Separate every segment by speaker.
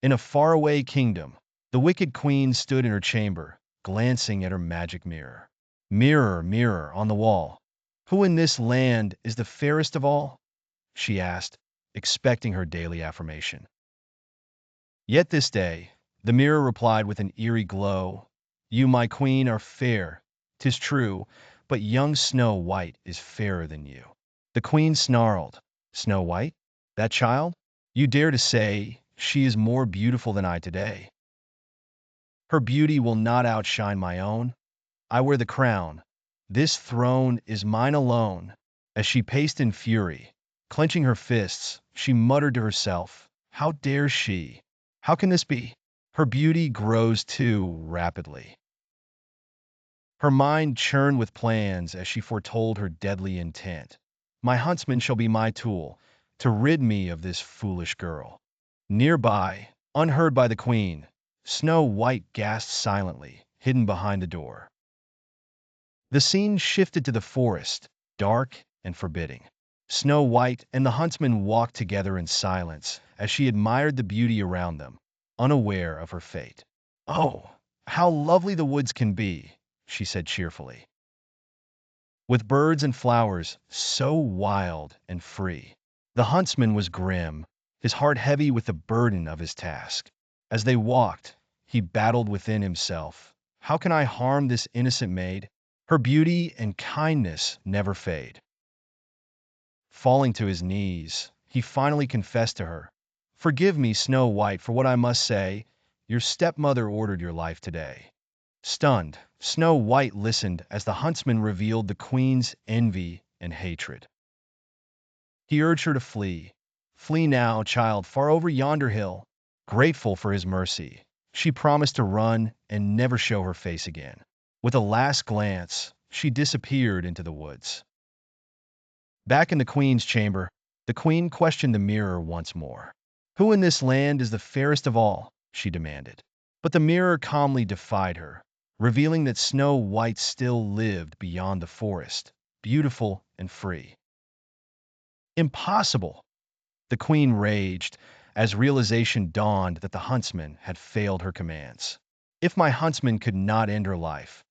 Speaker 1: In a faraway kingdom, the wicked queen stood in her chamber, glancing at her magic mirror. Mirror, mirror on the wall, who in this land is the fairest of all? She asked, expecting her daily affirmation. Yet this day, the mirror replied with an eerie glow, "You, my queen, are fair, 'tis true, but young Snow White is fairer than you." The queen snarled, "Snow White? That child? You dare to say she is more beautiful than I today? Her beauty will not outshine my own. I wear the crown. This throne is mine alone." As she paced in fury, clenching her fists, she muttered to herself, "How dare she? How can this be? Her beauty grows too rapidly." Her mind churned with plans as she foretold her deadly intent. "My huntsman shall be my tool, to rid me of this foolish girl." Nearby, unheard by the queen, Snow White gasped silently, hidden behind the door. The scene shifted to the forest, dark and forbidding. Snow White and the huntsman walked together in silence as she admired the beauty around them, unaware of her fate. "Oh, how lovely the woods can be," she said cheerfully, "with birds and flowers so wild and free." The huntsman was grim, his heart heavy with the burden of his task. As they walked, he battled within himself. "How can I harm this innocent maid? Her beauty and kindness never fade." Falling to his knees, he finally confessed to her, "Forgive me, Snow White, for what I must say. Your stepmother ordered your life today." Stunned, Snow White listened as the huntsman revealed the queen's envy and hatred. He urged her to flee. "Flee now, child, far over yonder hill." Grateful for his mercy, she promised to run and never show her face again. With a last glance, she disappeared into the woods. Back in the queen's chamber, the queen questioned the mirror once more. "Who in this land is the fairest of all?" she demanded. But the mirror calmly defied her, revealing that Snow White still lived beyond the forest, beautiful and free. "Impossible!" the queen raged, as realization dawned that the huntsman had failed her commands. "If my huntsman could not end her life,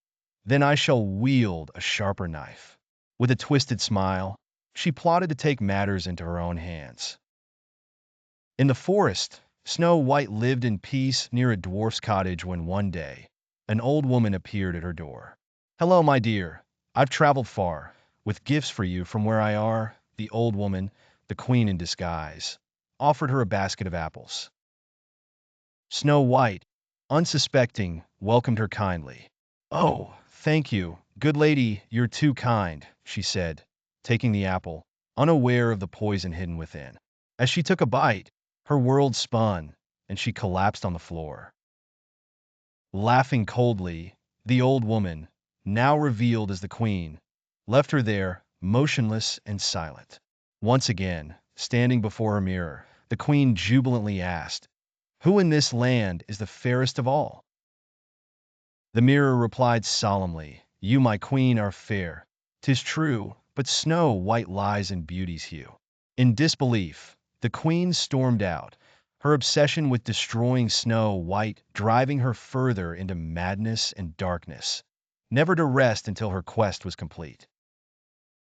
Speaker 1: then I shall wield a sharper knife." With a twisted smile, she plotted to take matters into her own hands. In the forest, Snow White lived in peace near a dwarf's cottage when one day, an old woman appeared at her door. "Hello, my dear. I've traveled far, with gifts for you from where I are." The old woman, the queen in disguise, offered her a basket of apples. Snow White, unsuspecting, welcomed her kindly. "Oh, thank you, good lady, you're too kind," she said, taking the apple, unaware of the poison hidden within. As she took a bite, her world spun, and she collapsed on the floor. Laughing coldly, the old woman, now revealed as the queen, left her there, motionless and silent. Once again, standing before her mirror, the queen jubilantly asked, "Who in this land is the fairest of all?" The mirror replied solemnly, "You, my queen, are fair. 'Tis true, but Snow White lies in beauty's hue." In disbelief, the queen stormed out, her obsession with destroying Snow White driving her further into madness and darkness, never to rest until her quest was complete.